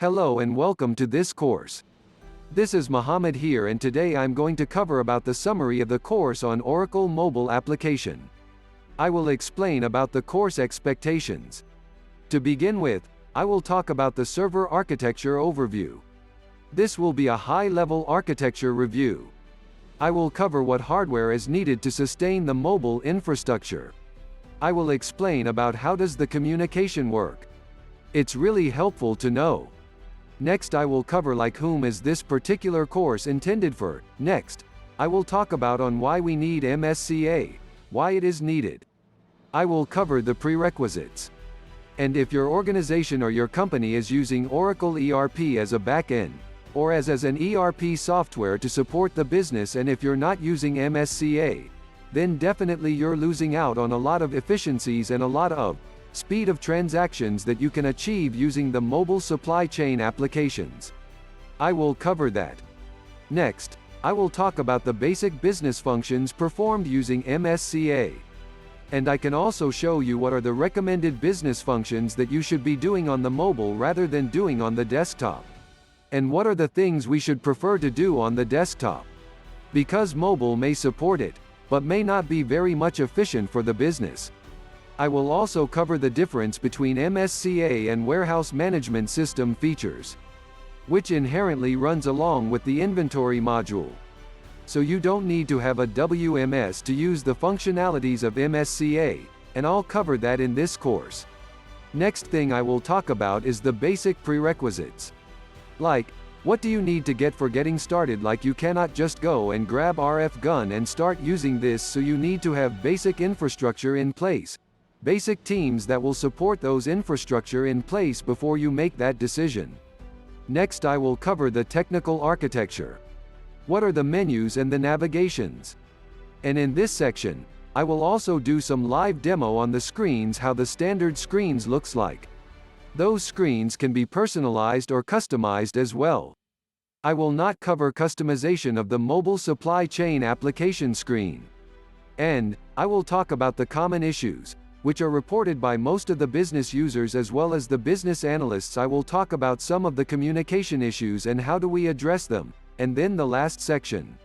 Hello and welcome to this course. This is Mohammed here, and today I'm going to cover about the summary of the course on Oracle mobile application. I will explain about the course expectations. To begin with, I will talk about the server architecture overview. This will be a high-level architecture review. I will cover what hardware is needed to sustain the mobile infrastructure. I will explain about how does the communication work. It's really helpful to know. Next I will cover like whom is this particular course intended for. Next, I will talk about on why we need MSCA, why it is needed. I will cover the prerequisites. And if your organization or your company is using Oracle ERP as a backend, or as an ERP software to support the business, and if you're not using MSCA, then definitely you're losing out on a lot of efficiencies and a lot of speed of transactions that you can achieve using the mobile supply chain applications. I will cover that. Next, I will talk about the basic business functions performed using MSCA. And I can also show you what are the recommended business functions that you should be doing on the mobile rather than doing on the desktop. And what are the things we should prefer to do on the desktop. Because mobile may support it, but may not be very much efficient for the business. I will also cover the difference between MSCA and warehouse management system features, which inherently runs along with the inventory module. So you don't need to have a WMS to use the functionalities of MSCA, and I'll cover that in this course. Next thing I will talk about is the basic prerequisites. Like, what do you need to get for getting started? Like, you cannot just go and grab RF gun and start using this, so you need to have basic infrastructure in place. Basic teams that will support those infrastructure in place before you make that decision. Next I will cover the technical architecture. What are the menus and the navigations? And in this section, I will also do some live demo on the screens, how the standard screens looks like. Those screens can be personalized or customized as well. I will not cover customization of the mobile supply chain application screen. And I will talk about the common issues, which are reported by most of the business users as well as the business analysts. I will talk about some of the communication issues and how do we address them, and then the last section.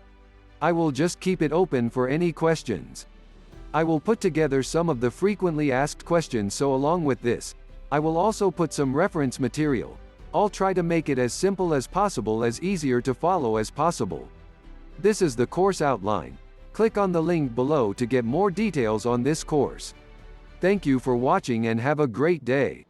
I will just keep it open for any questions. I will put together some of the frequently asked questions, so along with this, I will also put some reference material. I'll try to make it as simple as possible, as easier to follow as possible. This is the course outline. Click on the link below to get more details on this course. Thank you for watching and have a great day.